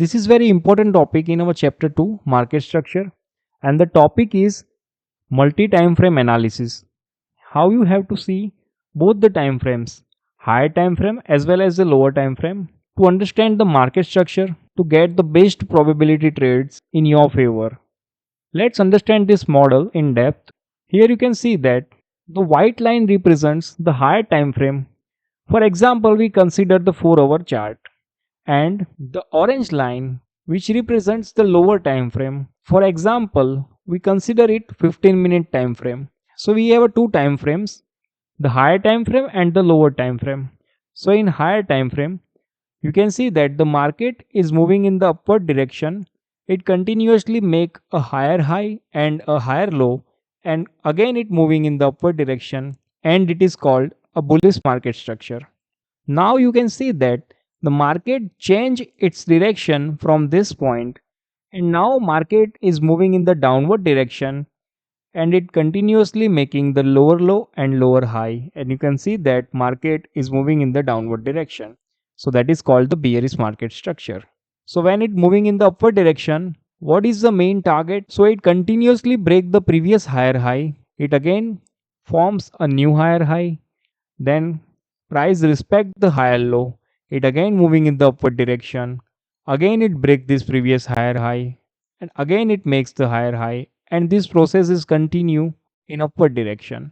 This is very important topic in our chapter 2 market structure, and the topic is multi-time frame analysis. How you have to see both the time frames, higher time frame as well as the lower time frame, to understand the market structure to get the best probability trades in your favor. Let's understand this model in depth. Here you can see that the white line represents the higher time frame. For example, we consider the 4-hour chart, and the orange line which represents the lower time frame. For example, we consider it 15-minute time frame. So we have two time frames, the higher time frame and the lower time frame. So in higher time frame, you can see that the market is moving in the upward direction. It continuously make a higher high and a higher low, and again it moving in the upward direction, and it is called a bullish market structure. Now you can see that the market change its direction from this point, and now market is moving in the downward direction, and it continuously making the lower low and lower high, and you can see that market is moving in the downward direction. So that is called the bearish market structure. So when it moving in the upward direction, what is the main target? So it continuously break the previous higher high, it again forms a new higher high, then price respect the higher low, it again moving in the upward direction, again it break this previous higher high, and again it makes the higher high, and this process is continue in upward direction.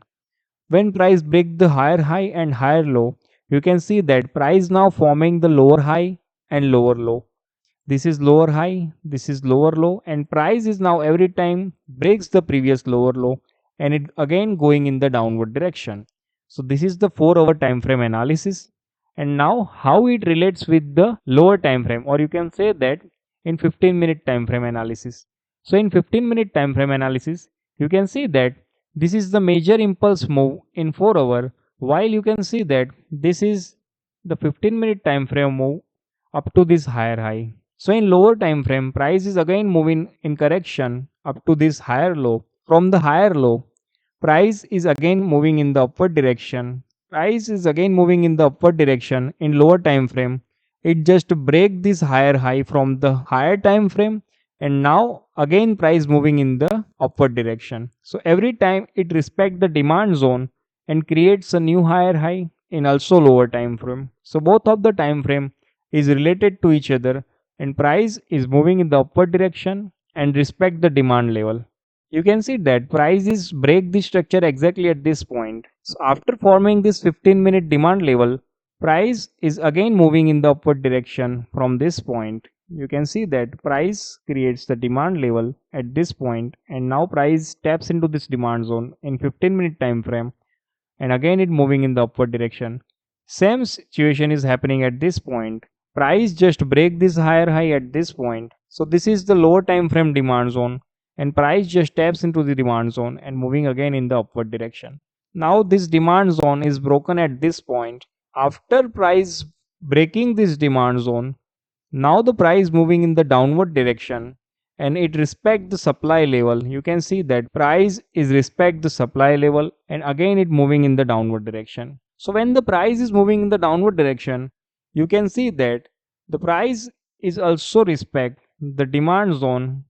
When price break the higher high and higher low, you can see that price now forming the lower high and lower low. This is lower high, this is lower low, and price is now every time breaks the previous lower low, and it again going in the downward direction. So this is the 4-hour time frame analysis. And now how it relates with the lower time frame, or you can say that in 15-minute time frame analysis. So in 15-minute time frame analysis, you can see that this is the major impulse move in 4-hour, while you can see that this is the 15-minute time frame move up to this higher high. So in lower time frame, price is again moving in correction up to this higher low. From the higher low, price is again moving in the upward direction. Price is again moving in the upward direction in lower time frame. It just break this higher high from the higher time frame, and now again price moving in the upward direction. So every time it respect the demand zone and creates a new higher high in also lower time frame. So both of the time frame is related to each other, and price is moving in the upward direction and respect the demand level. You can see that price is break the structure exactly at this point. So after forming this 15-minute demand level, price is again moving in the upward direction from this point. You can see that price creates the demand level at this point, and now price taps into this demand zone in 15-minute time frame, and again it moving in the upward direction. Same situation is happening at this point. Price just break this higher high at this point. So this is the lower time frame demand zone, and price just taps into the demand zone and moving again in the upward direction. Now this demand zone is broken at this point. After price breaking this demand zone, now the price moving in the downward direction, and it respect the supply level. You can see that price is respect the supply level, and again it moving in the downward direction. So when the price is moving in the downward direction, you can see that the price is also respect the demand zone.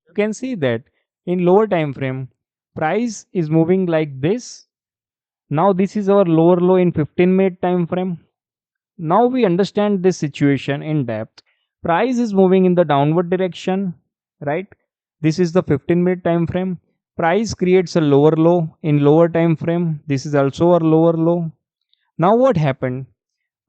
You can see that in lower time frame, price is moving like this. Now this is our lower low in 15-minute time frame. Now we understand this situation in depth. Price is moving in the downward direction, right? This is the 15-minute time frame. Price creates a lower low in lower time frame. This is also a lower low. Now what happened?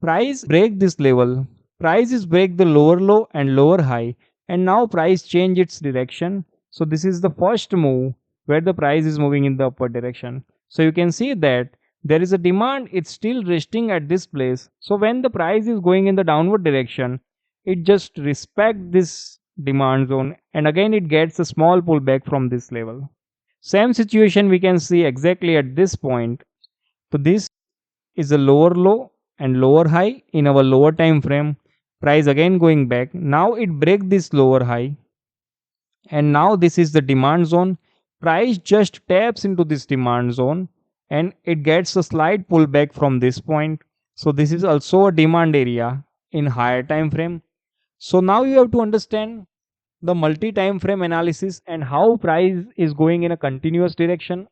Price break this level. Price is break the lower low and lower high, and now price change its direction. So this is the first move where the price is moving in the upward direction. So you can see that there is a demand, it's still resting at this place. So when the price is going in the downward direction, it just respect this demand zone, and again it gets a small pullback from this level. Same situation we can see exactly at this point. So this is a lower low and lower high in our lower time frame. Price again going back. Now it break this lower high, and now this is the demand zone. Price just taps into this demand zone, and it gets a slight pullback from this point. So this is also a demand area in higher time frame. So now you have to understand the multi time frame analysis and how price is going in a continuous direction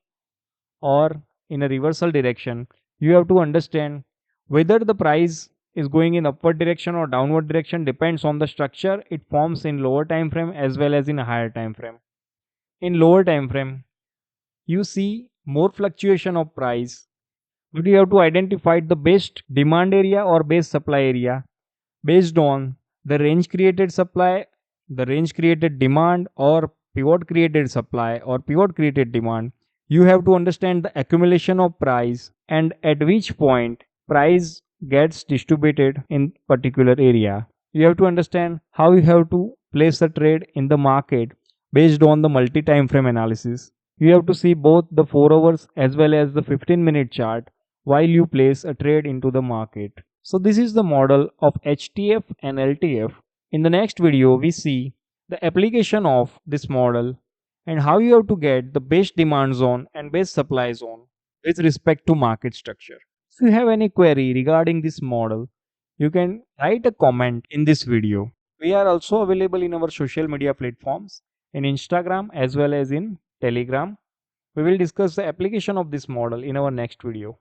or in a reversal direction. You have to understand whether the price is going in upward direction or downward direction depends on the structure it forms in lower time frame as well as in a higher time frame. In lower time frame, you see more fluctuation of price, but you have to identify the best demand area or best supply area based on the range created supply, the range created demand, or pivot created supply or pivot created demand. You have to understand the accumulation of price and at which point price gets distributed in particular area. You have to understand how you have to place a trade in the market based on the multi time frame analysis. You have to see both the 4 hours as well as the 15-minute chart while you place a trade into the market. So this is the model of HTF and LTF. In the next video, we see the application of this model and how you have to get the best demand zone and best supply zone with respect to market structure. If you have any query regarding this model, you can write a comment in this video. We are also available in our social media platforms in Instagram as well as in Telegram. We will discuss the application of this model in our next video.